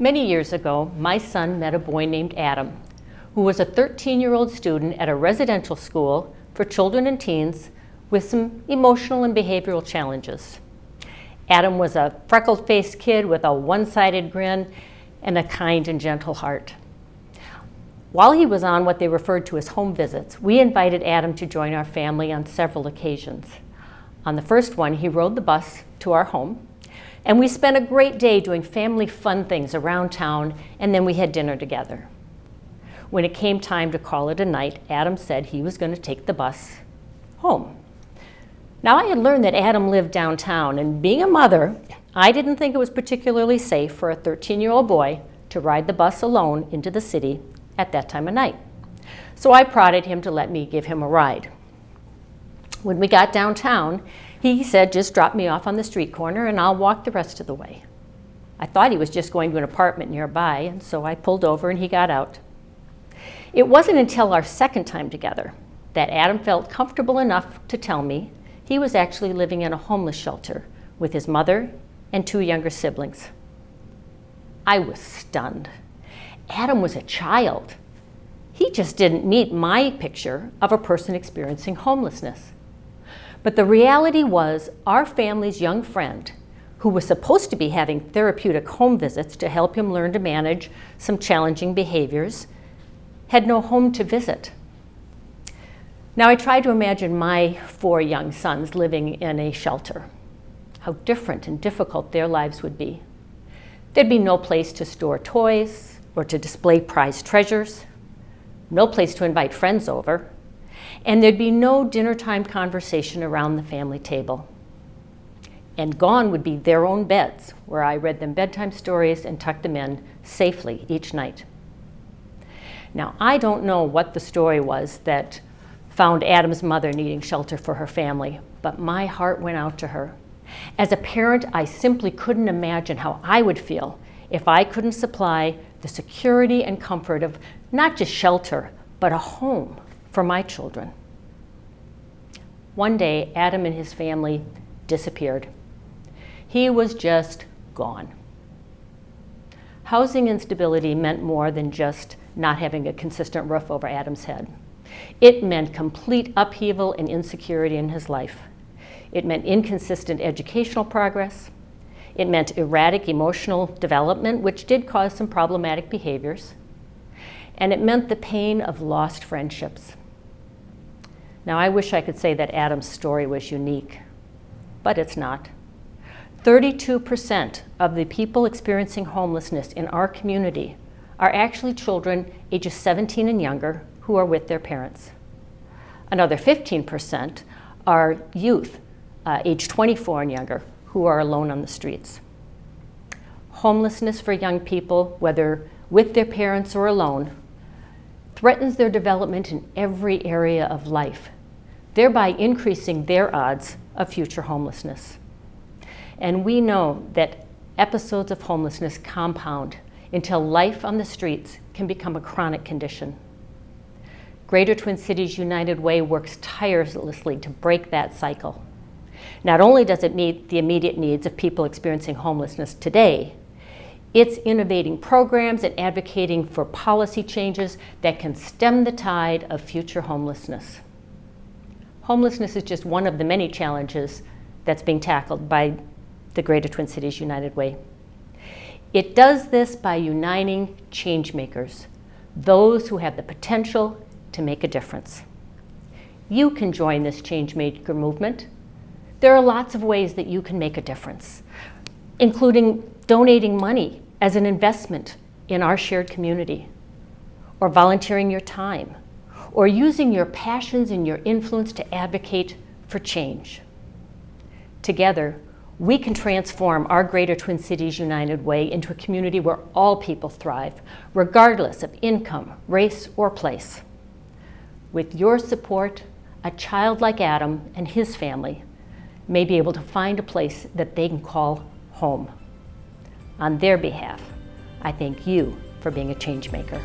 Many years ago, my son met a boy named Adam, who was a 13-year-old student at a residential school for children and teens with some emotional and behavioral challenges. Adam was a freckled-faced kid with a one-sided grin and a kind and gentle heart. While he was on what they referred to as home visits, we invited Adam to join our family on several occasions. On the first one, he rode the bus to our home, and we spent a great day doing family fun things around town, and then we had dinner together. When it came time to call it a night, Adam said he was going to take the bus home. Now, I had learned that Adam lived downtown, and being a mother, I didn't think it was particularly safe for a 13-year-old boy to ride the bus alone into the city at that time of night. So I prodded him to let me give him a ride. When we got downtown, he said, just drop me off on the street corner and I'll walk the rest of the way. I thought he was just going to an apartment nearby, and so I pulled over and he got out. It wasn't until our second time together that Adam felt comfortable enough to tell me he was actually living in a homeless shelter with his mother and 2 younger siblings. I was stunned. Adam was a child. He just didn't meet my picture of a person experiencing homelessness. But the reality was our family's young friend, who was supposed to be having therapeutic home visits to help him learn to manage some challenging behaviors, had no home to visit. Now, I tried to imagine my 4 young sons living in a shelter, how different and difficult their lives would be. There'd be no place to store toys or to display prized treasures, no place to invite friends over, and there'd be no dinner-time conversation around the family table. And gone would be their own beds, where I read them bedtime stories and tucked them in safely each night. Now, I don't know what the story was that found Adam's mother needing shelter for her family, but my heart went out to her. As a parent, I simply couldn't imagine how I would feel if I couldn't supply the security and comfort of not just shelter, but a home for my children. One day, Adam and his family disappeared. He was just gone. Housing instability meant more than just not having a consistent roof over Adam's head. It meant complete upheaval and insecurity in his life. It meant inconsistent educational progress. It meant erratic emotional development, which did cause some problematic behaviors. And it meant the pain of lost friendships. Now, I wish I could say that Adam's story was unique, but it's not. 32% of the people experiencing homelessness in our community are actually children ages 17 and younger who are with their parents. Another 15% are youth, age 24 and younger, who are alone on the streets. Homelessness for young people, whether with their parents or alone, threatens their development in every area of life, thereby increasing their odds of future homelessness. And we know that episodes of homelessness compound until life on the streets can become a chronic condition. GreaterTwin Cities United Way works tirelessly to break that cycle. Not only does it meet the immediate needs of people experiencing homelessness today, it's innovating programs and advocating for policy changes that can stem the tide of future homelessness. Homelessness is just one of the many challenges that's being tackled by the GreaterTwin Cities United Way. It does this by uniting changemakers, those who have the potential to make a difference. You can join this changemaker movement. There are lots of ways that you can make a difference, including donating money as an investment in our shared community, or volunteering your time, or using your passions and your influence to advocate for change. Together, we can transform our GreaterTwin Cities United Way into a community where all people thrive, regardless of income, race, or place. With your support, a child like Adam and his family may be able to find a place that they can call home. On their behalf, I thank you for being a change maker.